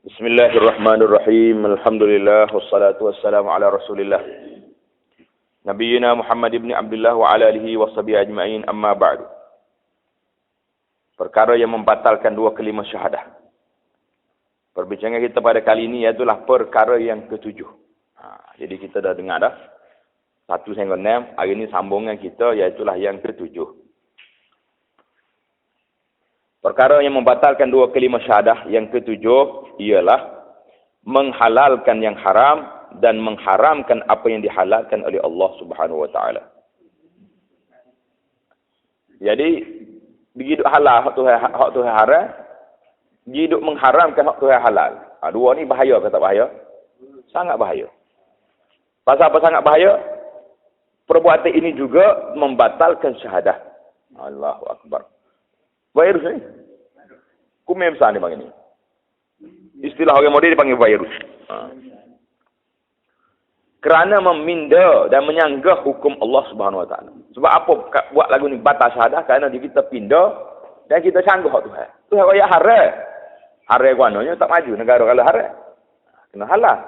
Bismillahirrahmanirrahim. Alhamdulillah wassalatu wassalamu ala Rasulillah. Nabiyyina Muhammad ibn Abdullah wa ala alihi washabihi ajma'in, amma ba'du. Perkara yang membatalkan dua kalimah syahadah. Perbincangan kita pada kali ini ialah perkara yang ketujuh. Jadi kita dah dengar dah 1-6. Hari ini sambungan kita iaitulah yang ketujuh. Perkara yang membatalkan dua kalimah syahadah yang ketujuh ialah menghalalkan yang haram dan mengharamkan apa yang dihalalkan oleh Allah Subhanahu wa taala. Jadi begitu halal hak tu haram, begitu mengharamkan hak tu halal. Dua ni bahaya ke tak bahaya? Sangat bahaya. Pasal apa sangat bahaya? Perbuatan ini juga membatalkan syahadah. Allahu akbar. Virus ni. Kumem besar ni bang ini. Istilah orang modern dipanggil virus. Kerana meminda dan menyanggah hukum Allah Subhanahu wa taala. Sebab apa buat lagu ni batal syahadah? Kerana kita pindah dan kita sanggah Tuhan. Tuhan ayat haram. Haram guananya tak maju negara kalau haram. Kena halal.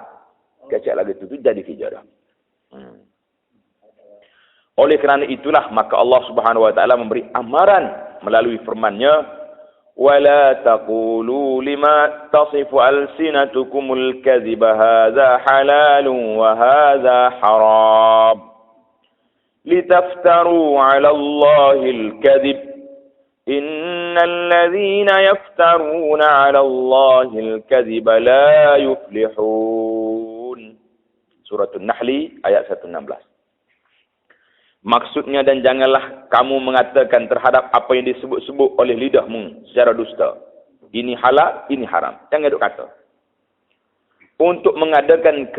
Kecek lagu tu jadi fijarah. Oleh kerana itulah maka Allah Subhanahu wa taala memberi amaran melalui firman-Nya, وَلَا تَقُولُوا لِمَا تَصِفُ أَلْسِنَتُكُمُ الْكَذِبَ هَذَا حَلَالٌ وَهَذَا حَرَامٌ لِتَفْتَرُوا عَلَى اللَّهِ الْكَذِبَ إِنَّ الَّذِينَ يَفْتَرُونَ عَلَى اللَّهِ الْكَذِبَ لَا يُفْلِحُونَ. Surah An-Nahl ayat 116. Maksudnya, dan janganlah kamu mengatakan terhadap apa yang disebut-sebut oleh lidahmu secara dusta. Ini halal, ini haram. Jangan duk kata. Untuk mengadakan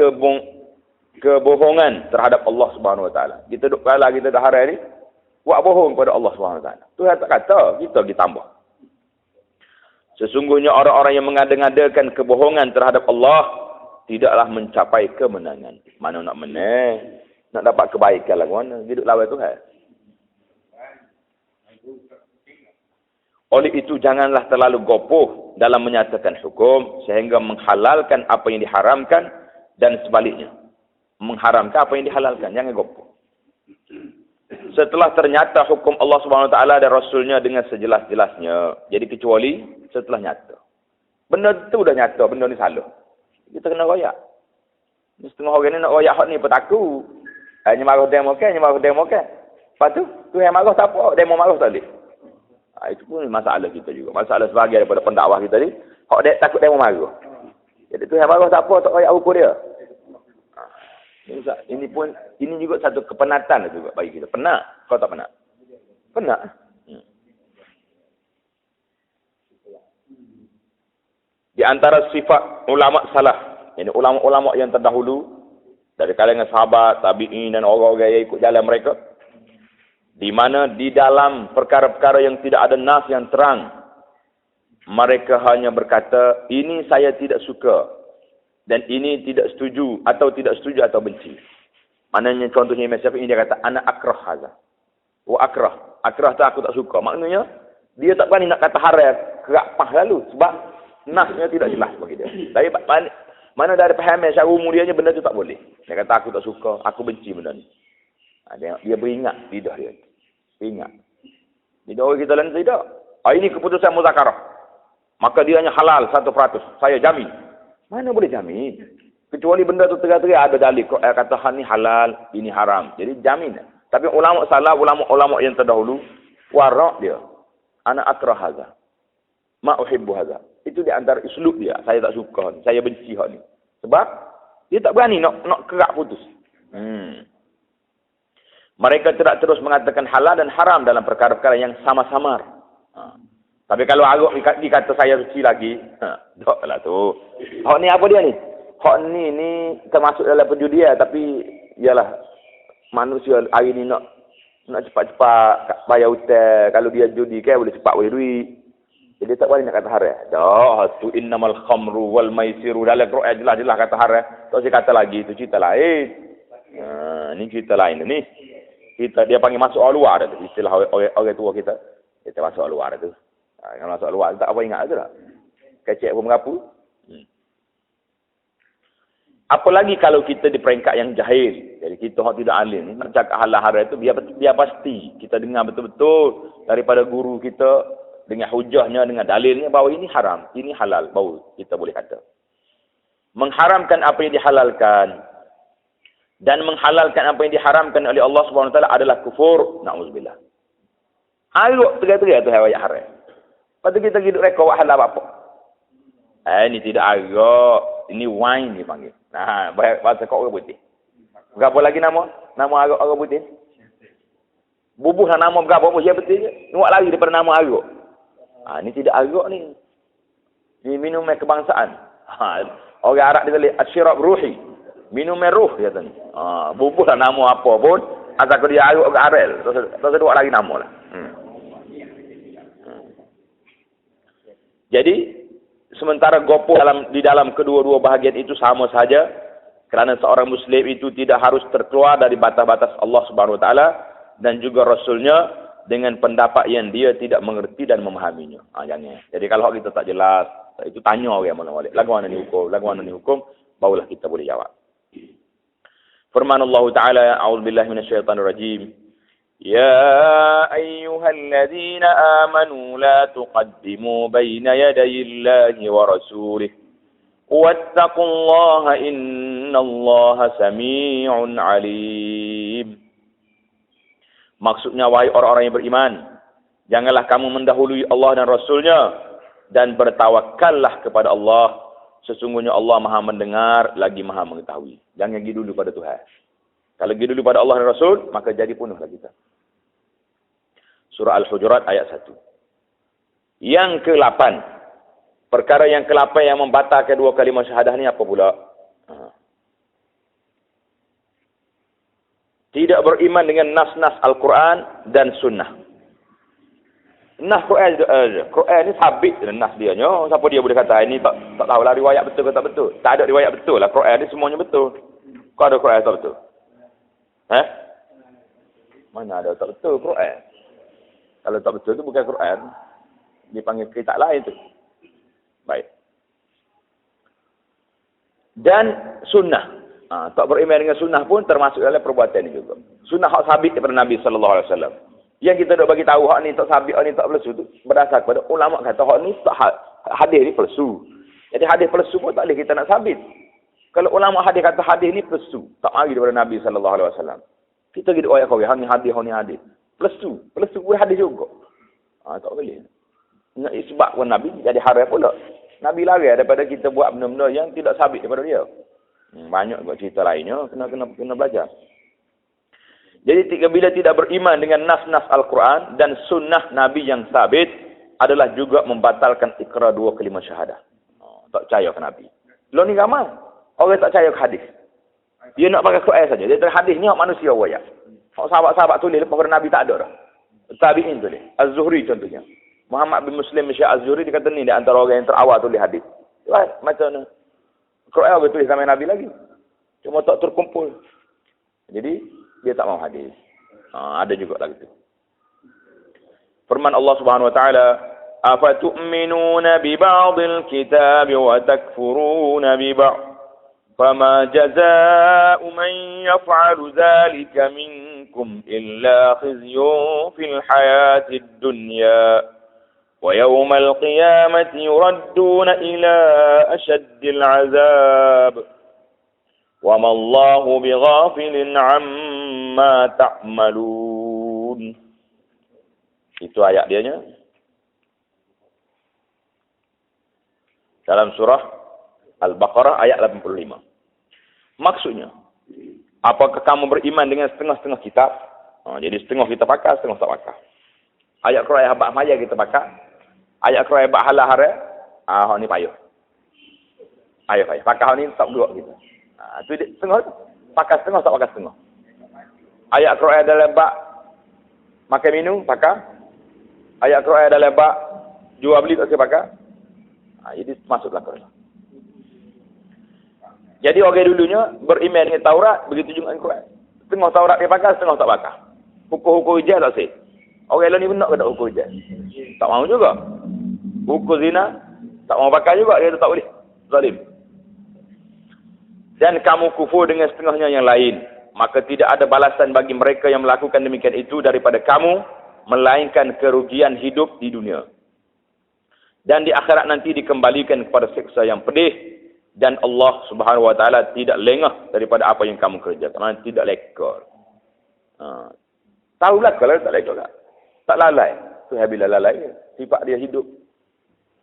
kebohongan terhadap Allah Subhanahu wa taala. Kita duk kalah, kita dah haram ni, buat bohong kepada Allah Subhanahu wa taala. Tuhan tak kata, kita pergi tambah. Sesungguhnya orang-orang yang mengada-ngadakan kebohongan terhadap Allah tidaklah mencapai kemenangan. Mana nak menang? Nak dapat kebaikan lah mana? Hidup lawan Tuhan. Oleh itu, janganlah terlalu gopoh dalam menyatakan hukum sehingga menghalalkan apa yang diharamkan dan sebaliknya. Mengharamkan apa yang dihalalkan. Jangan gopoh. Setelah ternyata hukum Allah Subhanahu wa taala dan Rasulnya dengan sejelas-jelasnya. Jadi kecuali setelah nyata. Benda tu dah nyata, benda ni salah. Kita kena royak. Setengah orang ni nak royak hak ni petaku. Hanya marah demo kan, Lepas tu yang marah tak apa, demo marah tak boleh. Itu pun masalah kita juga. Masalah sebagai daripada pendakwah kita ni, hak dek takut demo marah. Jadi yang marah tak apa, tak royak ukur dia. Ini juga satu kepenatan juga bagi kita. Penat, kau tak penat? Penat. Di antara sifat ulama salaf, ini ulama-ulama yang terdahulu, dari kalangan sahabat, tabi'in dan orang-orang yang ikut jalan mereka. Di mana di dalam perkara-perkara yang tidak ada nas yang terang, mereka hanya berkata, ini saya tidak suka. Dan ini tidak setuju atau benci. Maknanya contohnya Imam Syafi'i dia kata, ana akrah haza. Akrah. Akrah tu aku tak suka. Maknanya, dia tak berani nak kata haram, kerak pah lalu. Sebab nasnya tidak jelas bagi dia. Dari mana dari pahaman secara umum dia benda tu tak boleh. Dia kata aku tak suka, aku benci benda ni. Dia beringat lidah dia. Beringat. Lidah orang kita lain tidak. Ini keputusan muzakarah. Maka dia hanya halal 100%. Saya jamin. Mana boleh jamin? Kecuali benda tu terang-terang ada dalil. Kata ni halal, ini haram. Jadi jamin. Tapi ulama salah, ulama yang terdahulu, warak dia. Ana akrah haza. Ma uhibbu haza. Itu di antara uslub dia. Saya tak suka ni. Saya benci hak ni. Sebab dia tak berani nak kerak putus. Mereka tidak terus mengatakan halal dan haram dalam perkara-perkara yang sama-samar. Tapi kalau agak dikata saya suci lagi, taklah tu. Hak ni apa dia ni? Hak ni termasuk dalam perjudian, tapi ialah manusia hari ni nak cepat-cepat bayar hutang. Kalau dia judi kan boleh cepat bayar duit. Jadi tak boleh nak kata haram. Dah tu innamal khamru wal maisiru dalam Quran jelas-jelas kata haram. Tak usah kata lagi, itu cerita lain. Ni cerita lain ni. Dia panggil masuk luar tu istilah orang tua kita. Kita masuk luar tu. Kalau masuk luar tak apa ingat tu lah. Kecek pun mengapu. Apalagi kalau kita di peringkat yang jahil. Jadi kita orang tidak alim. Nak cakap halal haram itu biar pasti. Kita dengar betul-betul daripada guru kita dengan hujahnya, dengan dalilnya bahawa ini haram, ini halal. Baru kita boleh kata. Mengharamkan apa yang dihalalkan dan menghalalkan apa yang diharamkan oleh Allah Subhanahu Wa Taala adalah kufur. Nauzubillah. Ayuk tegak-tegak tu ayat haram. Lepas tu kita hidup rekod halal apa? Ini tidak agak. Ini wine dipanggil. Nah, bahasa kau orang putih. Berapa lagi nama? Nama agak orang putih? Bubuh nama berapa pun dia betul je. Nuak lagi daripada nama agak. Ini tidak agak ni. Ini minum kebangsaan. Orang Arab dia tulis asyirab ruhi. Minum ruh dia tu. Bubuh nama apa pun. Asal kau dia agak arel. Terus dua lagi nama lah. Jadi, sementara gopoh di dalam kedua-dua bahagian itu sama saja, kerana seorang Muslim itu tidak harus terkeluar dari batas-batas Allah Subhanahu Wa Taala dan juga Rasulnya dengan pendapat yang dia tidak mengerti dan memahaminya. Jangan. Jadi kalau kita tak jelas, itu tanya orang yang mana-mana. Lagu mana ni hukum, barulah kita boleh jawab. Firman Allah Taala, A'udzubillahi minasyaitonirrajim. يا أيها الذين آمنوا لا تقدموا بين يدي الله ورسوله واتقوا الله إن الله سميع عليم. Maksudnya, wahai orang-orang yang beriman, janganlah kamu mendahului Allah dan Rasulnya, dan bertawakallah kepada Allah. Sesungguhnya Allah Maha mendengar lagi Maha mengetahui. Jangan pergi dulu pada Tuhan. Kalau pergi dulu pada Allah dan Rasul, maka jadi punahlah kita. Surah Al-Hujurat ayat 1. Yang ke-8. Perkara yang ke-8 yang membatalkan dua kalimah syahadah ni apa pula? Tidak beriman dengan nas-nas Al-Quran dan Sunnah. Nas Quran ni sabit nas dia. Siapa dia boleh kata ini tak tahulah riwayat betul ke tak betul. Tak ada riwayat betul lah. Quran ni semuanya betul. Kau ada Quran tak betul? Mana ada tak betul Quran? Kalau tak betul itu bukan Quran. Dipanggil kitab lain tu. Baik. Dan sunnah. Tak beriman dengan sunnah pun termasuk dalam perbuatan ini juga. Sunnah hak sabit daripada Nabi SAW. Yang kita nak bagi tahu hak ni tak sabit, hak ni tak palsu tu berdasar kepada ulama kata hak ni tak hadis ni palsu. Jadi hadis palsu pun tak boleh kita nak sabit. Kalau ulama hadis kata hadis ni palsu, tak mari daripada Nabi SAW. Kita gitu ayat kau hak ni hadis. Palsu pun hadis juga. Tak boleh. Nak isbat pun Nabi jadi haram pula. Nabi lari daripada kita buat benda-benda yang tidak sabit daripada dia. Banyak buat cerita lainnya, kena belajar. Jadi bila tidak beriman dengan nas-nas Al-Quran dan sunnah Nabi yang sabit adalah juga membatalkan ikrar dua kalimah syahadah. Tak percaya ke Nabi. Lo ni ramai orang tak percaya ke hadis. Dia nak pakai Quran saja. Dia kata hadis ni hak manusia wayak. Hak sahabat-sahabat tulis lepas pada Nabi tak ada dah. Tabi'in tulis. Az-Zuhri contohnya. Muhammad bin Muslim Syekh Az-Zuhri dia kata ni di antara orang yang terawal tulis hadis. Macam mana? Quran dia tulis sama Nabi lagi. Cuma tak terkumpul. Jadi dia tak mau hadis. Ada juga lagi tu. Firman Allah Subhanahu wa taala, "Afatu'minuna bi ba'dil kitab wa takfuruna bi ba'd? Fama jazaa'u man yaf'alu dhalika minkum illa khizyun fil hayatid dunya wa yawmal qiyamati yuradduna ila ashaddil 'adzab." Wa ma Allahu bighafilin 'amma ta'malun. Itu ayat dianya. Dalam surah Al-Baqarah ayat 85. Maksudnya, apakah kamu beriman dengan setengah-setengah kitab? Jadi setengah kita pakai, setengah tak pakai. Ayat Quran habaq maya kita pakai. Ayat Quran habaq halal haram, ni payah. Payah. Pakai ni tak dua kita. Tu setengah tu. Pakai setengah tak pakai setengah. Ayat Quran ada lebak makan minum pakai. Ayat Quran ada lebak jual beli tak pakai. Jadi masuklah Quran. Jadi orang dulunya beriman dengan Taurat, begitu juga dengan Quran. Setengah Taurat dia pakai, setengah tak pakai. Hukum-hukum hijab tak sih. Orang lain ni benar ke tak hukum hijab? Tak mau juga. Hukum zina tak mau pakai juga, dia tak boleh. Zalim. dan kamu kufur dengan setengahnya yang lain, maka tidak ada balasan bagi mereka yang melakukan demikian itu daripada kamu, melainkan kerugian hidup di dunia. Dan di akhirat nanti dikembalikan kepada siksa yang pedih, dan Allah Subhanahu wa taala tidak lengah daripada apa yang kamu kerjakan. Tidak lekor. Tahulah kalau tak lekor tak. Tak lalai. Tu bila lalai, sifat dia hidup.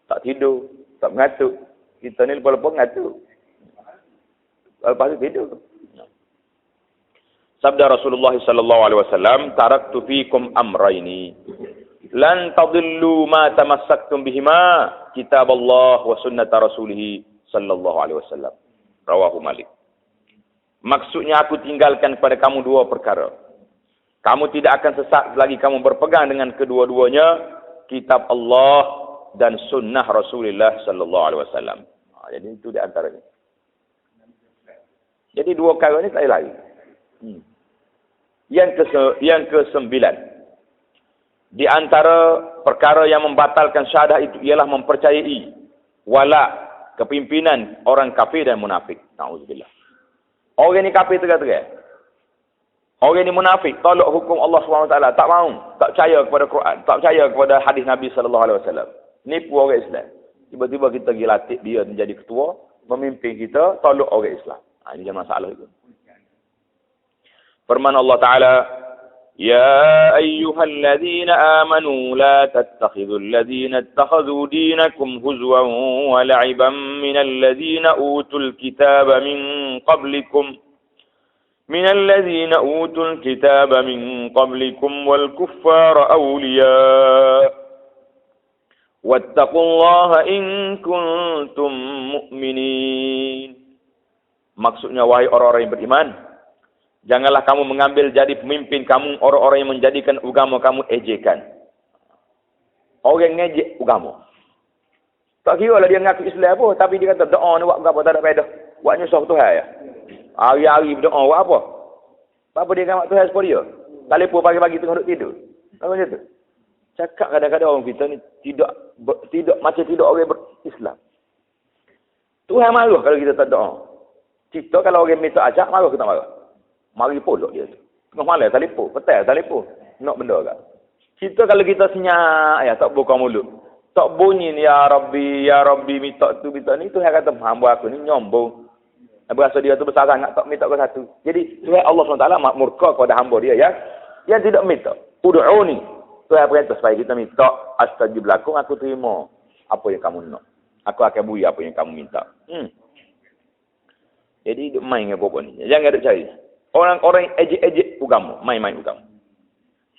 Tak tidur, tak mengatuk. Kita ni lepas-lepas mengatuk. Lepas tu tidur. Sabda Rasulullah sallallahu alaihi wasallam, "Taraktu fikum amrayni lan tadillu ma tamassaktum bihima, kitaballah wa sunnata rasulih sallallahu alaihi wasallam." Rawahu Malik. Maksudnya aku tinggalkan kepada kamu dua perkara. Kamu tidak akan sesat selagi kamu berpegang dengan kedua-duanya, kitab Allah dan sunnah Rasulullah sallallahu alaihi wasallam. Jadi itu di antaranya. Jadi dua perkara ni tak lain. Yang ke-9. Di antara perkara yang membatalkan syahadah itu ialah mempercayai wala kepimpinan orang kafir dan munafik. Nauzubillah. Orang ni kafir tegak-tegak. Orang ni munafik, tolak hukum Allah SWT, tak mau, tak percaya kepada Quran, tak percaya kepada hadis Nabi sallallahu alaihi wasallam. Nipu orang Islam. Tiba-tiba kita pergi latih dia menjadi ketua, memimpin kita, tolak orang Islam. Ini jangan masalah itu. Firman Allah Taala, "Ya ayyuhalladzina amanu la tattakhidhul ladzina ittakhadhu dinakum huzwan wa la'iban minal ladzina utul kitaba min qablikum من الذين أوتوا الكتاب من قبلكم والكفار أولياء واتقوا الله إن كنتم مؤمنين." Maksudnya, wahai orang-orang yang beriman, janganlah kamu mengambil jadi pemimpin kamu orang-orang yang menjadikan agama kamu ejekan. Orang ngejek agama. Tak kira lah dia mengaku Islam apa, tapi dia kata doa ni buat apa tak ada faedah. Buat nyusah Tuhan ya. Hari-hari berdoa buat apa? Apa dia ngamak Tuhan sepuluh dia? Telefon pagi-pagi tengah duduk tidur. Apa macam tu? Cakap kadang-kadang orang kita ni tidak macam tidak orang berislam. Tuhan marah kalau kita tak doa. Kita kalau orang minta ajak, marah kita marah. Mari polok dia tu. Tengah malam telefon, petang telefon. Nak benda kat. Kita kalau kita senyap, ya tak buka mulut. Tak bunyi ni, ya Rabbi, minta tu, minta ni. Tuhan kata, hamba aku ni nyombong. Berasa dia tu besar sangat, tak minta ke satu. Jadi, Tuhan Allah SWT murka kepada hamba dia yang tidak minta. Ud'uni. Tuhan perintah supaya kita minta. Astajib lakum, aku terima apa yang kamu nak. Aku akan beri apa yang kamu minta. Jadi, duk main dengan apa ni. Jangan duk cari. Orang-orang ejek-ejek agama, main-main agama.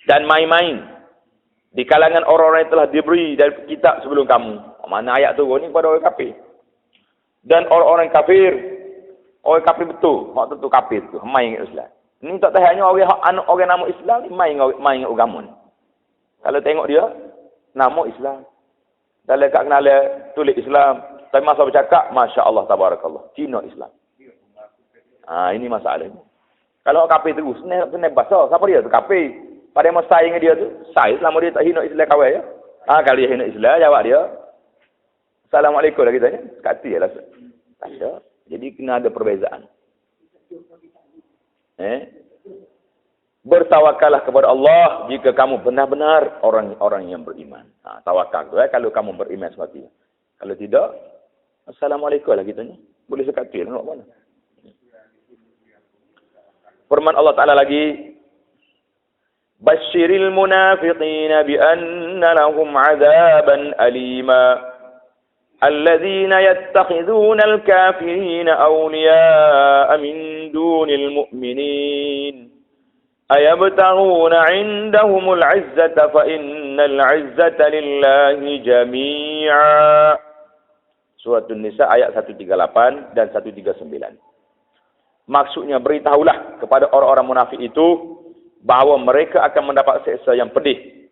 Dan main-main di kalangan orang-orang yang telah diberi dari kitab sebelum kamu. Mana ayat turun ni kepada orang kafir. Dan orang-orang kafir, orang kafir betul, hak tentu kafir tu, main dengan Islam. Ni tak tahu hanya orang nama Islam ni main dengan agama ni. Kalau tengok dia nama Islam. Dalam kat kenal tulis Islam, tapi masa bercakap masya-Allah tabarakallah, Cina Islam. Ini masalahnya. Kalau kafir terus, senang bahasa, siapa dia tu kafir? Pada masa dengan dia tu, saya selama dia tak hina Islam kawan ya. Kalau dia hina Islam, jawab dia, Assalamualaikum lah kita ni. Kata lah. Tak ada. Jadi kena ada perbezaan. Bertawakallah kepada Allah jika kamu benar-benar orang yang beriman. Tawakal tu kalau kamu beriman seperti itu. Kalau tidak, Assalamualaikum lah kita ni. Boleh sekati nak mana. Firman Allah Ta'ala lagi, Bashiril munafiqina bi anna lahum azaban alima. الذين يتخذون الكافرين أولياء من دون المؤمنين أيبتغون عندهم العزة فإن العزة لله جميعا. Surah An-Nisa ayat 138 dan 139. Maksudnya, beritahulah kepada orang-orang munafik itu bahawa mereka akan mendapat siksa yang pedih.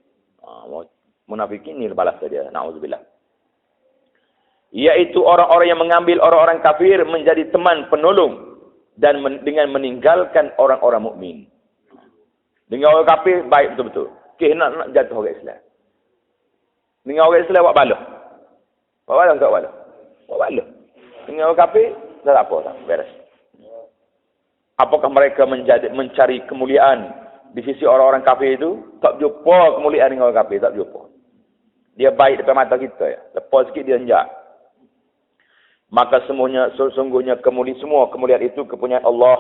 Munafik ini balas dia. Na'udzubillah. Yaitu orang-orang yang mengambil orang-orang kafir menjadi teman penolong dan dengan meninggalkan orang-orang mukmin. Dengan orang kafir baik betul-betul. Nak jatuh orang Islam. Dengan orang Islam buat bala. Buat bala tak bala? Buat bala. Dengan orang kafir tak apa tak beres. Apakah mereka mencari kemuliaan di sisi orang-orang kafir itu? Tak jumpa kemuliaan dengan orang kafir, tak jumpa. Dia baik depan mata kita ya. Lepas sikit dia enjak. Maka sesungguhnya semua kemuliaan itu kepunyaan Allah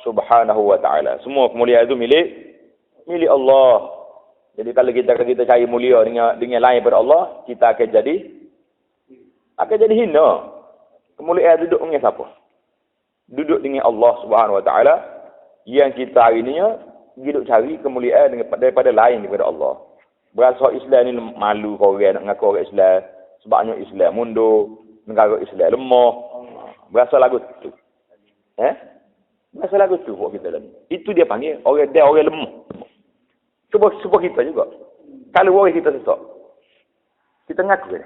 Subhanahu wa taala. Semua kemuliaan itu milik Allah. Jadi kalau kita cari mulia dengan lain daripada Allah, kita akan jadi hina. Kemuliaan duduk dengan siapa? Duduk dengan Allah Subhanahu wa taala yang kita hari ni hidup cari kemuliaan daripada lain daripada Allah. Berasa Islam ni malu kau orang nak ngaku orang Islam, sebabnya Islam mundur, negara Islam lemah. Berasa lagu tu. Berasa lagu tu buat kita ni. Itu dia panggil orang lemah. Cuba kita juga. Kalau orang kita sesak, kita ngaku kan?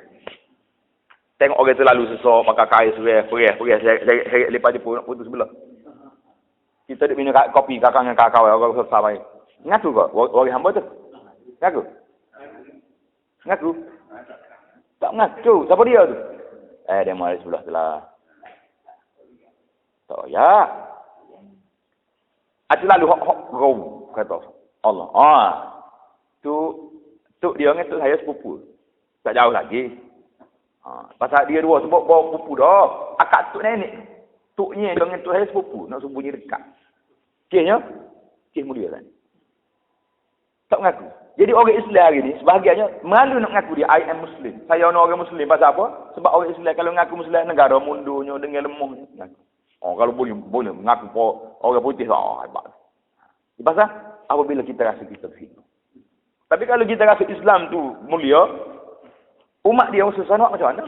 Tengok orang tu lalu sesak, pakai kain perih, saya lepas dia pun nak putus sebelah. Kita duk minum kopi kakak dengan kakak, orang susah main. Ngaku kok? Orang hamba tu? Ngaku? Tak ngaku. Siapa dia tu? Dia mari sebelah tu lah. Tak ya. Ada lalu hok kata Allah. Tu dia dengan tu saya sepupu. Tak jauh lagi. Pasal dia dua sebab bawa sepupu dah. Akak tuk nenek. Tuknya dengan tuk saya sepupu. Nak sembunyi dekat. Kisnya? Kis mulia kan? Tak mengaku. Jadi orang Islam hari ni, sebahagiannya malu nak mengaku dia, I am Muslim. Saya orang Muslim. Pasal apa? Sebab orang Islam kalau mengaku Muslim, negara mundurnya dengan lemahnya. Kalau boleh mengaku orang putih. Hebat. Pasal apabila kita rasa kita terhina. Tapi kalau kita rasa Islam tu mulia, umat dia orang susah nak macam mana?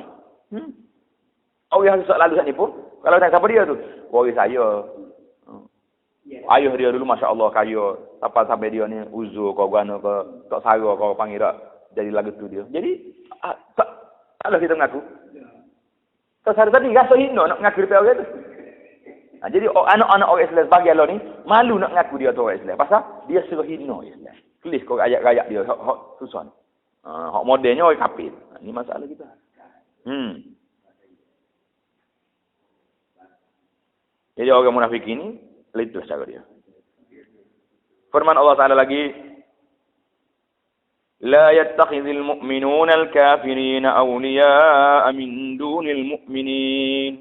Orang yang susah lalu saat ni pun, kalau tanya siapa dia tu? Waris saya. Ayah dia dulu Masya Allah kaya. Sampai dia ni uzur kau gana ke, tak sara kau panggil tak. Jadi lagu tu dia. Jadi, taklah kita mengaku. Tak sara tadi, rasa hina nak mengaku daripada orang tu. Jadi anak-anak orang Islam sebagai Allah ni, malu nak mengaku dia tu orang Islam. Pasal dia suruh hina Islam. Kelis kau rakyat-rakyat dia, hak susah ni. Hak modelnya orang kafir. Ini masalah kita. Jadi orang munafik ini, itu cara dia. Firman Allah Ta'ala lagi, لا يتخذ المؤمنون الكافرين أولياء من دون المؤمنين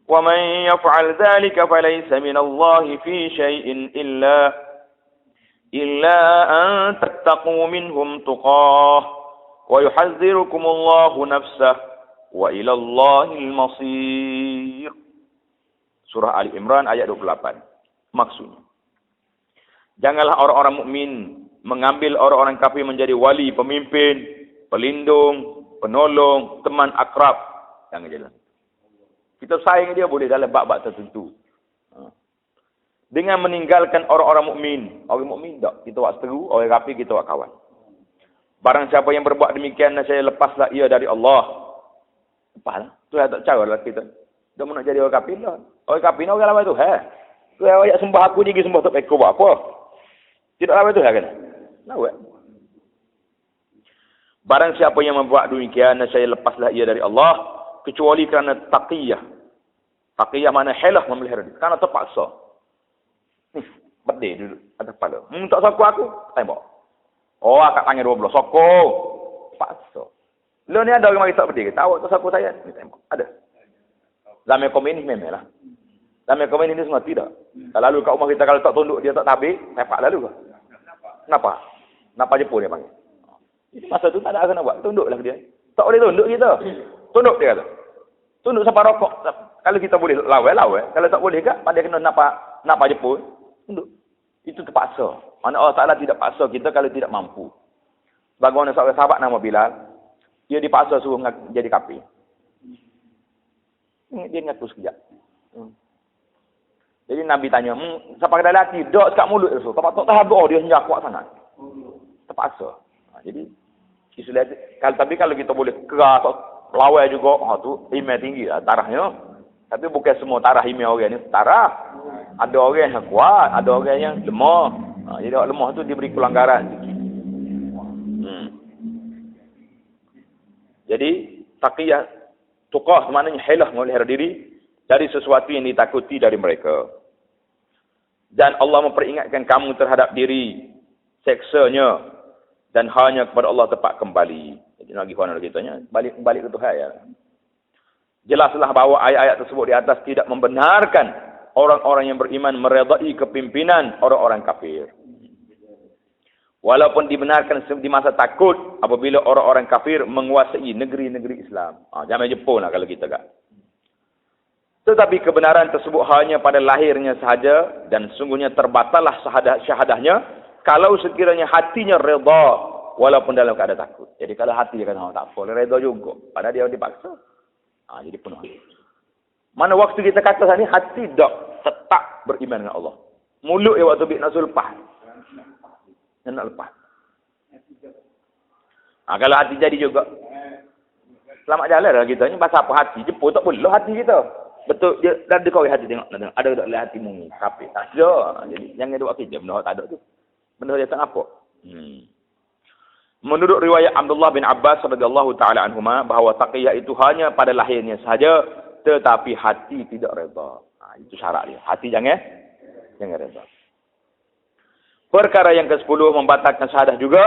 ومن يفعل ذلك فليس من الله في شيء إلا أن تتقوا منهم تقاه ويحذركم الله نفسه وإلى الله المصير. Surah Ali Imran ayat 28. Maksudnya, janganlah orang-orang mukmin mengambil orang-orang kafir menjadi wali, pemimpin, pelindung, penolong, teman akrab. Jangan jalan. Kita sayang dia boleh dalam bab-bab tertentu. Dengan meninggalkan orang-orang mukmin. Orang mukmin tak. Kita buat seteru, orang kafir kita buat kawan. Barang siapa yang berbuat demikian, saya lepaslah ia dari Allah. Lepaslah. Tu tak cara lah kita. Dia nak jadi orang kafir lah. Orang kafir ni orang lawan tu. Tu ayat sembah aku je sembah tak pekor buat apa? Tidak lawan tu kan? Lawan. Barang siapa yang membuat demikian, saya lepaslah ia dari Allah. Kecuali kerana taqiyah. Taqiyah mana helah memelihara dia. Kerana terpaksa. Berdeh duduk atas kepala. Tak sokong aku, tembak. Akak tangan 12. Sokong. Terpaksa. Lo ni ada orang mari tak berdeh. Tahu tak sokong saya? Ni tembak. Ada. Zaman komunis memang lah. Zaman komunis ni semua tidak. Lalu kat rumah kita kalau tak tunduk dia tak tabik, tepak lalu ke? Kenapa? Kenapa Jepun dia panggil? Jadi masa tu tak ada apa nak buat. Tunduklah dia. Tak boleh tunduk kita. Tunduk dia kata. Tunduk sampai rokok. Kalau kita boleh lawan. Kalau tak boleh kan, pada kena napa Jepun. Tunduk. Itu terpaksa. Mana Allah Ta'ala tidak paksa kita kalau tidak mampu. Bagaimana seorang sahabat nama Bilal, dia dipaksa suruh jadi kafir. Dia ngaku sekejap. Jadi Nabi tanya, siapa kena lelaki? Dok sekat mulut tu. Tak tahu dia senjak kuat sangat. Terpaksa. Jadi, kalau kita boleh keras, lawan juga, tu iman tinggi lah, tarahnya. Tapi bukan semua tarah iman orang ni tarah. Ada orang yang kuat, ada orang yang lemah. Jadi orang lemah tu diberi pelanggaran sikit. Jadi, taqiyah, tuqah maknanya helah melihara diri dari sesuatu yang ditakuti dari mereka. Dan Allah memperingatkan kamu terhadap diri seksanya dan hanya kepada Allah tepat kembali. Jadi lagi mana kita tanya, balik ke Tuhan ya. Jelaslah bahawa ayat-ayat tersebut di atas tidak membenarkan orang-orang yang beriman meredai kepimpinan orang-orang kafir. Walaupun dibenarkan di masa takut apabila orang-orang kafir menguasai negeri-negeri Islam. Jangan Jepun lah kalau kita kan. Tetapi kebenaran tersebut hanya pada lahirnya sahaja dan sungguhnya terbatallah syahadahnya kalau sekiranya hatinya redha walaupun dalam keadaan takut. Jadi kalau hati dia kata tak apa, redha juga. Padahal dia dipaksa. Jadi penuh. Mana waktu kita kata tadi hati dak tetap beriman dengan Allah. Mulut dia waktu nak sulpah. Dan nak lepas. Kalau hati jadi juga. Selamat jalan lah kita. Ini pasal apa hati. Jepun tak boleh hati kita. Betul. Dia dah dekawai hati tengok. Ada tak boleh hatimu. Kapit. Tak ada. Jadi jangan buat kerja. Benda tak ada tu. Benda dia tak apa. Menurut riwayat Abdullah bin Abbas radhiyallahu taala anhuma bahawa taqiyah itu hanya pada lahirnya sahaja. Tetapi hati tidak redha. Itu syarat dia. Hati jangan redha. Perkara yang ke-10 membatalkan syahadah juga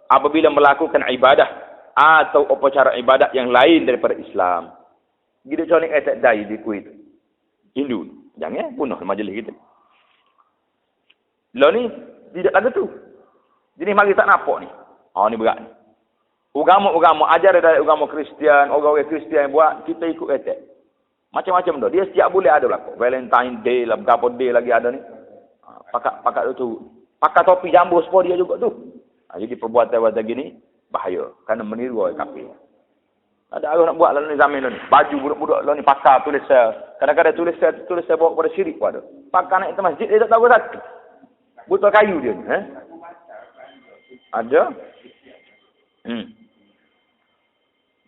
apabila melakukan ibadah atau upacara ibadat yang lain daripada Islam. Gitu contoh etek dai di Kuwait. Hindu. Jangan bunuh majlis kita. Lo ni tidak ada tu. Jadi mari tak nampak ni. Ni berat ni. Agama ajar dari agama Kristian, orang-orang Kristian buat kita ikut etek. Macam-macam dah. Dia setiap bulan ada lah. Valentine Day lah, berapa day lagi ada ni. Pakat tu. Pakai topi jambu sepuluh dia juga tu. Jadi perbuatan gini bahaya. Kerana meniru orang kafir. Ada orang nak buat lah ni zaman ni. Baju budak-budak lah ni pakai tulis kadang-kadang tulis bawa kepada syirik pun ada. Pakai naik ke masjid dia tak tahu satu. Botol kayu dia ni. Ada.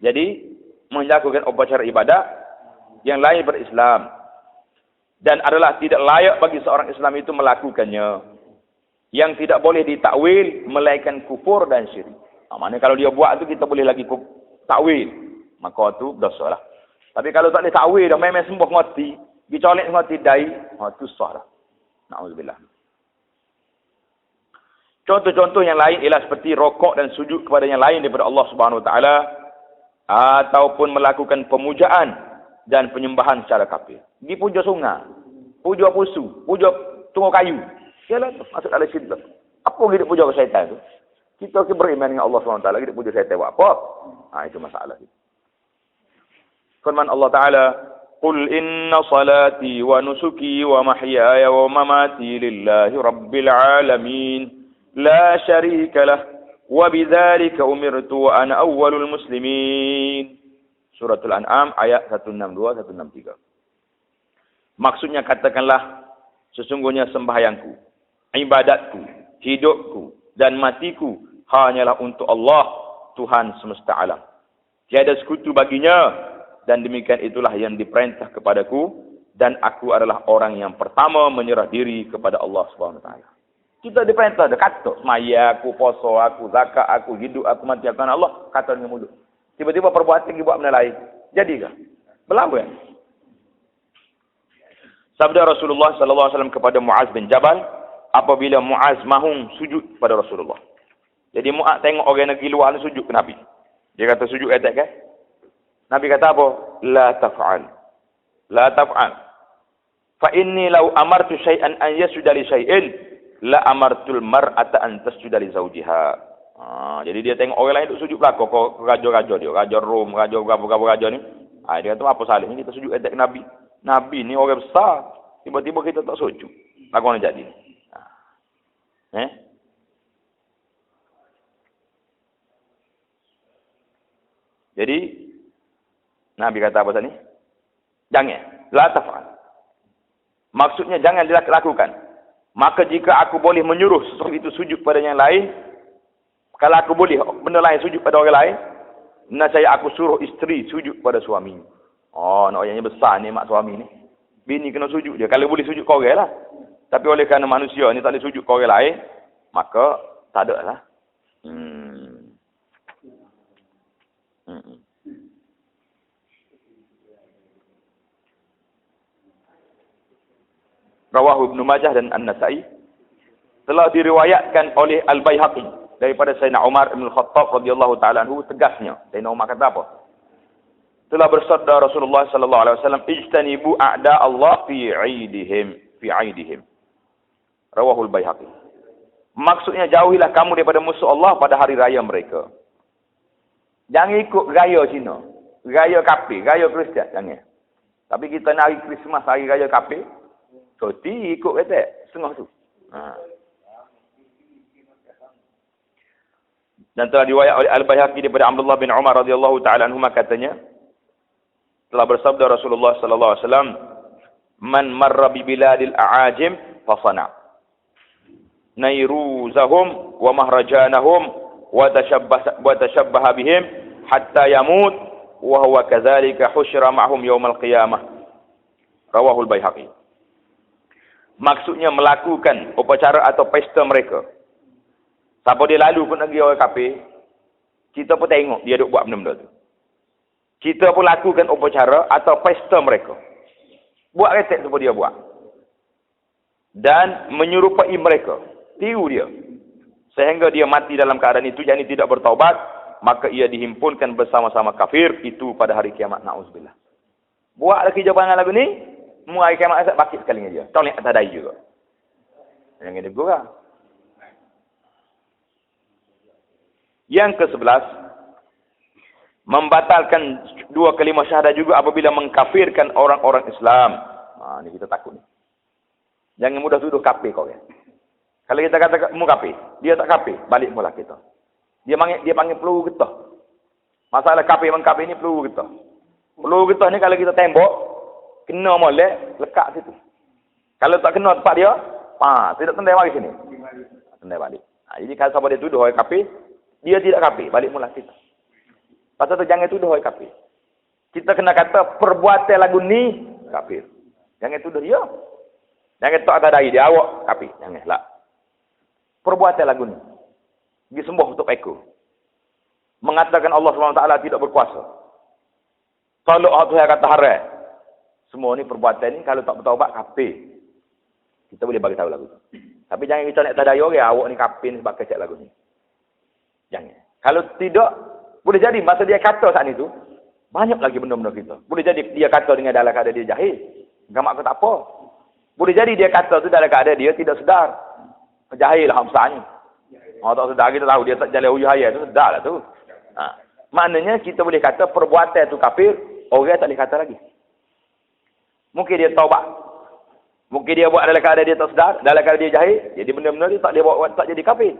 Jadi melakukan upacara ibadat yang lain berislam. Dan adalah tidak layak bagi seorang Islam itu melakukannya. Yang tidak boleh ditakwil melainkan kufur dan syirik. Maknanya kalau dia buat tu kita boleh lagi takwil. Maka tu dosa lah. Tapi kalau tak boleh takwil dah memang sembuh ngoti, dicolek ngoti dai, tu sah lah. Na'udzubillah. Contoh-contoh yang lain ialah seperti rokok dan sujud kepada yang lain daripada Allah Subhanahu Wa Taala ataupun melakukan pemujaan dan penyembahan secara kafir. Di puja sungai, puja pusu, puja tunggu kayu. Yalah tu masuk dalam syirik. Apa kita puja ke syaitan tu? Kita beriman dengan Allah SWT, kita puja syaitan buat apa? Itu masalah. Firman Allah Ta'ala, Qul inna salati wa nusuki wa mahyaya wa mamati lillahi rabbil alamin. La syarika lah. Wa bidzalika umirtu wa ana awwalul muslimin. Suratul An'am ayat 162, 163. Maksudnya katakanlah, sesungguhnya sembahyangku, ibadatku, hidupku, dan matiku hanyalah untuk Allah, Tuhan semesta alam. Tiada sekutu baginya, dan demikian itulah yang diperintah kepadaku, dan aku adalah orang yang pertama menyerah diri kepada Allah Subhanahu Wa Taala. Kita diperintah, dia kata, semaya aku, poso aku, zakat aku, hidup aku, mati aku, Allah kata dengan mulut. Tiba-tiba perbuatan dia buat benda lain. Jadikah? Berlaku kan? Sabda Rasulullah sallallahu alaihi wasallam kepada Muaz bin Jabal apabila Muaz mahung sujud pada Rasulullah. Jadi Muaz tengok orang negeri luar ni sujud ke Nabi. Dia kata sujud atas kan? Nabi kata apa? La taf'al. La taf'al. Fa inni law amartu syai'an an yasjuda li syai'in la amartul mar'ata an tasjuda li zawjiha. Jadi dia tengok orang lain duk sujud belakang kau raja-raja dia, raja Rom, raja berapa raja ni. Dia kata apa salahnya kita sujud atas Nabi. Nabi ni orang besar. Tiba-tiba kita tak sujud. Lagu mana jadi? Jadi Nabi kata apa tadi? Jangan. La taf'al. Maksudnya jangan dilakukan. Maka jika aku boleh menyuruh sesuatu itu sujud pada yang lain, kalau aku boleh benda lain sujud pada orang lain, nescaya aku suruh isteri sujud pada suami. Nak yang besar ni mak suami ni. Bini kena sujud dia. Kalau boleh sujud ke orang lah. Tapi oleh kerana manusia ni tak boleh sujud ke orang lain, maka tak ada lah. Rawahu Ibnu Majah dan An-Nasa'i. Telah diriwayatkan oleh Al-Baihaqi daripada Sayyidina Umar bin Khattab radhiyallahu taala anhu, tegasnya. Sayyidina Umar kata apa? Telah bersabda Rasulullah sallallahu alaihi wasallam, "Ijtanibu a'da Allah fi 'aidihim." Rawahul Baihaqi. Maksudnya jauhilah kamu daripada musuh Allah pada hari raya mereka. Jangan ikut gaya Cina, gaya kafir, gaya Kristian, jangan. Tapi kita nak hari Krismas, hari raya kafir, cuti ikut kata setengah tu. Dan telah riwayat oleh Al-Baihaqi daripada Abdullah bin Umar radhiyallahu taala anhu katanya, telah bersabda Rasulullah sallallahu alaihi wasallam, "Man marra bi biladil a'ajim fa sana' nairuzahum wa mahrajanahum wa tashabbaha bihim hatta yamut wa huwa kadzalika husyira ma'hum yaumil qiyamah." Rawahul Baihaqi. Maksudnya melakukan upacara atau pesta mereka. Siapa dia lalu pun pergi orang kafir, kita pun tengok dia duk buat benda-benda tu. Kita pun lakukan upacara atau pesta mereka. Buat retek seperti dia buat. Dan menyerupai mereka. Tiru dia. Sehingga dia mati dalam keadaan itu, yakni tidak bertaubat, maka ia dihimpunkan bersama-sama kafir itu pada hari kiamat. Na'udzubillah. Buat lagi jawapan lagu ni, mulai kiamat asal bakit sekali dengan dia. Tolak atas dahi juga. Yang ini gurau. Yang ke-11, membatalkan dua kalimah syahadah juga apabila mengkafirkan orang-orang Islam. Ini kita takut ni. Jangan mudah tuduh kafir kau ya. Kalau kita kata mu kafir, dia tak kafir, balik pula kita. Dia panggil peluru getah. Masalah kafir mengkafir ni peluru getah. Peluru getah ni kalau kita tembak, kena molek, lekat situ. Kalau tak kena tempat dia, tidak tendai balik sini. Tendai balik. Jadi kalau siapa dia tuduh orang kafir, dia tidak kafir, balik mula kita. Pasal tu jangan tuduh orang kafir. Kita kena kata perbuatan lagu ni kafir. Jangan tuduh dia. Jangan tak ada dari dia awak kafir. Janganlah. Perbuatan lagu ni. Dia sembah untuk eko. Mengatakan Allah SWT tidak berkuasa. Kalau Tuhan kata haram. Semua ni perbuatan ni kalau tak bertaubat kafir. Kita boleh bagi tahu lagu tu. Tapi jangan kita nak tadai orang awak ni kafir sebab kecek lagu ni. Jangan. Kalau tidak, boleh jadi masa dia kata saat itu, banyak lagi benda-benda kita. Boleh jadi dia kata dengan dalam keadaan dia jahil. Gamak kata apa? Boleh jadi dia kata tu dalam keadaan dia tidak sedar. Jahil lah besarnya. Tak sedar, kita tahu dia tak jalan uyuh hayat tu, sedar lah tu. Maknanya kita boleh kata perbuatan tu kafir, orang tak boleh kata lagi. Mungkin dia taubat. Mungkin dia buat dalam keadaan dia tak sedar, dalam keadaan dia jahil, jadi benda-benda dia tak boleh buat, tak jadi kafir.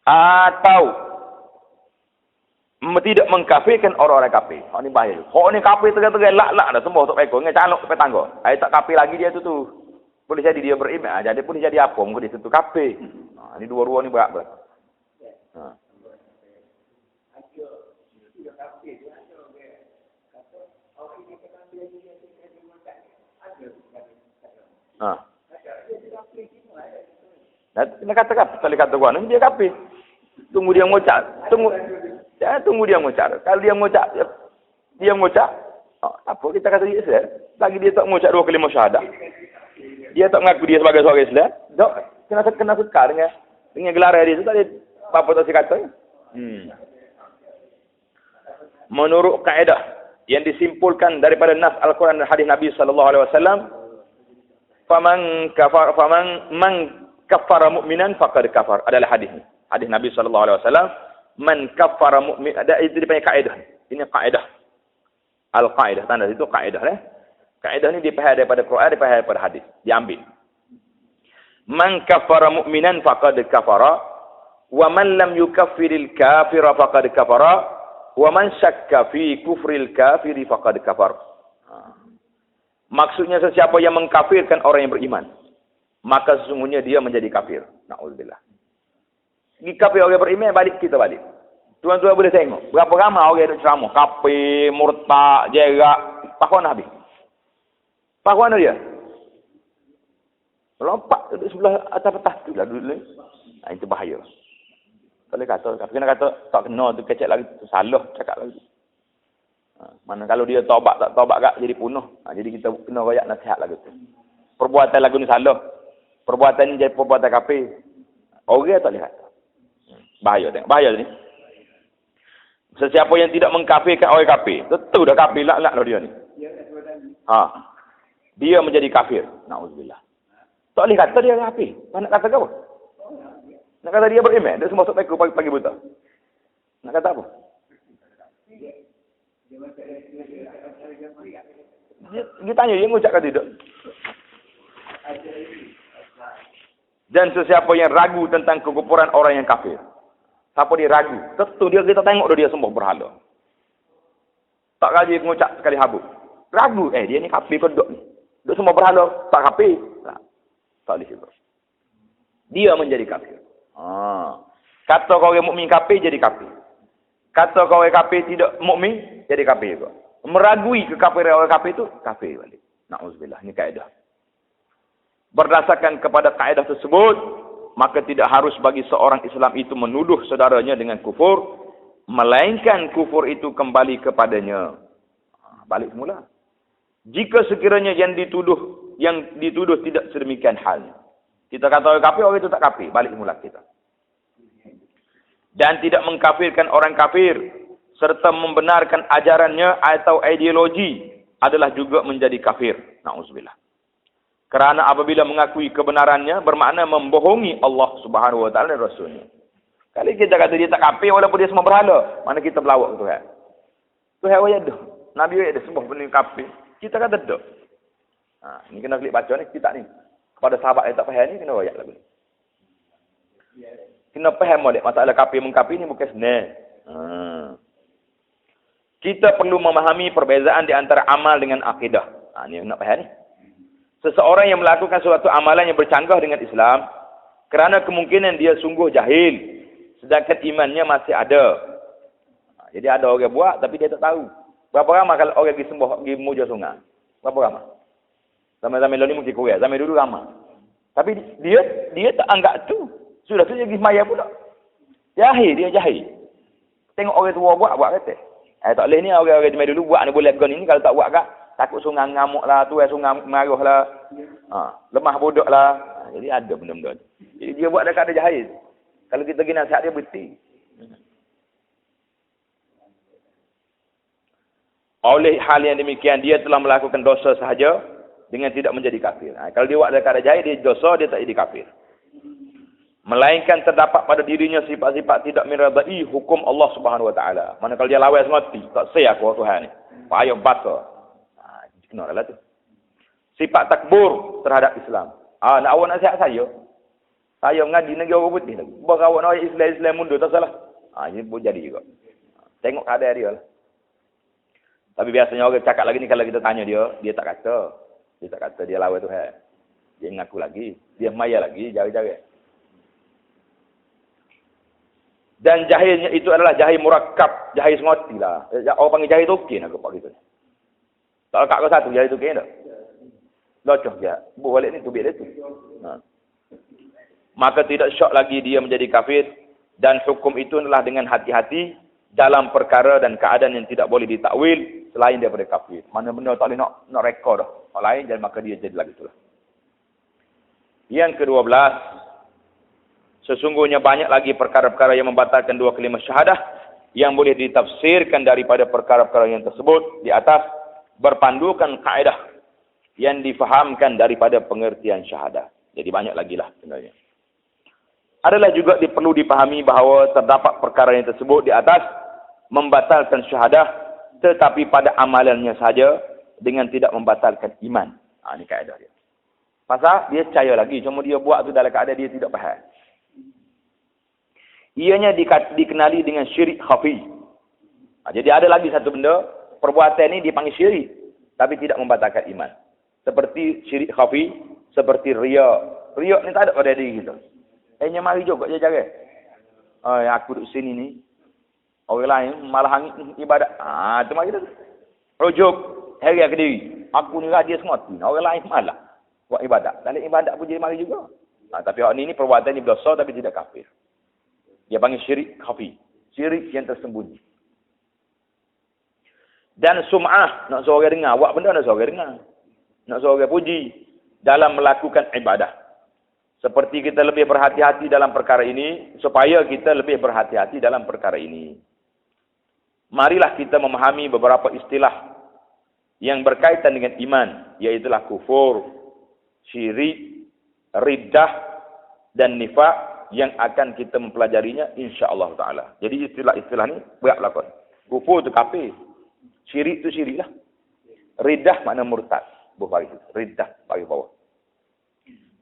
Atau tidak mengkafirkan orang-orang kafir. Hak ni bahaya. Hak ni kafir tegak-tegak lak-lak dah semua untuk mereka. Dengan calok sampai tangga. Ai tak kafir lagi dia tu. Boleh jadi dia beriman. Jadi boleh jadi apa? Mungkin dia tu kafir. Ni dua-dua ni berat. Nak kata kafir. Sekali kata gua ni dia kafir. Tunggu dia mengucap. Tunggu dia mengucap. Kalau dia mengucap, apa kita kata dia Islam? Lagi dia tak mengucap dua kalimah syahadah. Dia tak mengaku dia sebagai seorang Islam. Tak kena sekar dengan gelar dia tu tak ada apa-apa tak kata. Menurut kaedah yang disimpulkan daripada nas Al-Quran dan hadis Nabi sallallahu alaihi wasallam, faman kafara mu'minan faqad kafar, adalah hadis ni. Hadis Nabi sallallahu alaihi wasallam, man kafara mu'min, ada itu dipanggil kaedah. Ini kaedah. Al-Qaedah, tanda itu kaedah Kaedah ni dipahami daripada Quran, dipahami daripada hadis, diambil. Man kafara mu'minan faqad kafara, wa man lam yukaffiril kafira faqad kafara, wa man syakka fi kufril kafiri faqad kafar. Maksudnya sesiapa yang mengkafirkan orang yang beriman, maka sesungguhnya dia menjadi kafir. Na'udzubillah. Kafir orang beriman, balik kita balik. Tuan-tuan boleh tengok berapa ramai orang yang ceramah kafir, murtad, jerak, pakuan habis. Pakuan dia lompat duduk sebelah atas petas tu lah duduk ni. Itu bahaya. Tak boleh kata, kena kata tak kena tu kecek lagi, tu salah cakap lagi. Mana kalau dia taubat tak taubat gak jadi bunuh. Jadi kita kena royak nasihat lagu tu. Perbuatan lagu ni salah. Perbuatan ni jadi perbuatan kafir. Orang tak lihat. Bahaya tengok. Bahaya ni. Sesiapa yang tidak mengkafirkan orang kafir, tentu dah kafir lah dia ni. Dia menjadi kafir. Nauzubillah. Tak boleh kata dia kafir. Nak kata apa? Nak kata dia beriman. Dia semua masuk pagi buta. Nak kata apa? Dia tanya, dia mengucapkan tidak. Dan sesiapa yang ragu tentang kekufuran orang yang kafir. Siapa dia ragu? Tentu kita tengok dia sembah berhala. Tak kaji mengucap sekali habuk. Ragu. Dia ni kafir ke duk ni? Duk sembah berhala. Tak kafir. Tak boleh juga. Dia menjadi kafir. Kata kau orang mukmin kafir, jadi kafir. Kata kau orang kafir tidak mukmin, jadi kafir juga. Meragui kekafiran orang kafir itu, kafir balik. Na'udzubillah. Ini kaedah. Berdasarkan kepada kaedah tersebut, maka tidak harus bagi seorang Islam itu menuduh saudaranya dengan kufur, melainkan kufur itu kembali kepadanya. Balik semula. Jika sekiranya yang dituduh tidak sedemikian halnya. Kita kata orang kafir, orang itu tak kafir. Balik semula kita. Dan tidak mengkafirkan orang kafir, serta membenarkan ajarannya atau ideologi adalah juga menjadi kafir. Na'udzubillah. Kerana apabila mengakui kebenarannya, bermakna membohongi Allah Subhanahu Wa Taala dan Rasulnya. Kalau kita kata dia tak kafir, walaupun dia semua berhala, mana kita berlawak ke Tuhan? Tuhan wajah dah. Nabi wajah dah semua benda kafir. Kita kata dah. Ini kena klik baca ni, kita ni. Kepada sahabat yang tak faham ni, kena royak lagu ni. Kena faham molek masalah kafir mengkafir ni bukan senang. Kita perlu memahami perbezaan di antara amal dengan akidah. Ni nak faham ni. Seseorang yang melakukan suatu amalan yang bercanggah dengan Islam, kerana kemungkinan dia sungguh jahil, sedangkan imannya masih ada. Jadi ada orang buat tapi dia tak tahu. Berapa ramai kalau orang pergi sembah, pergi muja sungai? Berapa ramai? Zaman-zaman lalu ni mungkin kurang. Zaman dulu ramai. Tapi dia tak anggap tu. Sudah tu dia pergi semaya pula. Jahil, dia jahil. Tengok orang tua buat kata. Tak boleh ni orang-orang zaman dulu buat ni boleh gon ini, kalau tak buat kak takut sungai ngamuk lah, tu sungai marah lah. Lemah bodoh lah. Jadi ada benda-benda. Jadi dia buat dekat ada jahil. Kalau kita pergi nasihat dia betul. Oleh hal yang demikian, dia telah melakukan dosa sahaja dengan tidak menjadi kafir. Kalau dia buat dekat ada jahil, dia dosa, dia tak jadi kafir. Melainkan terdapat pada dirinya sifat-sifat tidak meredai hukum Allah Subhanahu Wa Taala. Mana kalau dia lawas mati, tak say aku Tuhan ni. Payah basa. Kena lah tu. Sifat takbur terhadap Islam. Nak awak nasihat saya. Saya mengaji negara orang putih lagi. Bahawa awak nak Islam mundur tak salah. Ini pun jadi juga. Tengok keadaan dia lah. Tapi biasanya orang cakap lagi ni kalau kita tanya dia tak kata. Dia tak kata dia lawan Tuhan. Dia mengaku lagi. Dia maya lagi, jari-jari. Dan jahilnya itu adalah jahil murakkab, jahil semoti lah. Orang panggil jahil token aku pak gitu. Tak kak kau satu jahil token dah. Locoh dia. Boleh ni tubik dia tu. Maka tidak syok lagi dia menjadi kafir, dan hukum itu adalah dengan hati-hati dalam perkara dan keadaan yang tidak boleh ditakwil selain daripada kafir. Mana benda tak boleh nak rekod dah. Orang lain dan maka dia jadi lagi itulah. Yang ke-12, sesungguhnya banyak lagi perkara-perkara yang membatalkan dua kalimah syahadah yang boleh ditafsirkan daripada perkara-perkara yang tersebut di atas, berpandukan kaedah yang difahamkan daripada pengertian syahadah. Jadi banyak lagi lah sebenarnya. Adalah juga perlu dipahami bahawa terdapat perkara yang tersebut di atas membatalkan syahadah, tetapi pada amalannya saja dengan tidak membatalkan iman. Ini kaedah dia. Pasal dia percaya lagi, cuma dia buat tu dalam keadaan dia tidak faham. Ianya dikenali dengan syirik khafi. Jadi ada lagi satu benda, perbuatan ni dipanggil syirik, tapi tidak membatalkan iman. Seperti syirik khafi, seperti riya. Riya ni tak ada pada diri kita. Hanya mari juga je cara. Aku duduk sini ni, orang lain malah hangit ibadat. Itu mari kita. Rujuk, hari ke diri. Aku ni rajin semua. Orang lain malah buat ibadat. Dalam ibadat pun jadi mari juga. Tapi orang ni perbuatan ni berdosa tapi tidak kafir. Dia panggil syirik khafi. Syirik yang tersembunyi. Dan sum'ah, nak suruh orang dengar. Buat benda nak suruh orang dengar. Nak suruh orang puji dalam melakukan ibadah. Seperti kita lebih berhati-hati dalam perkara ini, supaya kita lebih berhati-hati dalam perkara ini. Marilah kita memahami beberapa istilah yang berkaitan dengan iman, iaitulah kufur, syirik, riddah, dan nifak yang akan kita mempelajarinya insya-Allah taala. Jadi istilah-istilah ni berat lakon. Kufur tu kafir. Syirik tu syirik lah. Riddah makna murtad. Bukan itu. Riddah bagi bawah.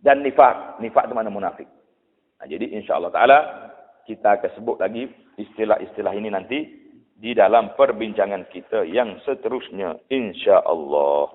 Dan nifak. Nifak tu makna munafik. Jadi insya-Allah taala kita akan sebut lagi istilah-istilah ini nanti di dalam perbincangan kita yang seterusnya insya-Allah.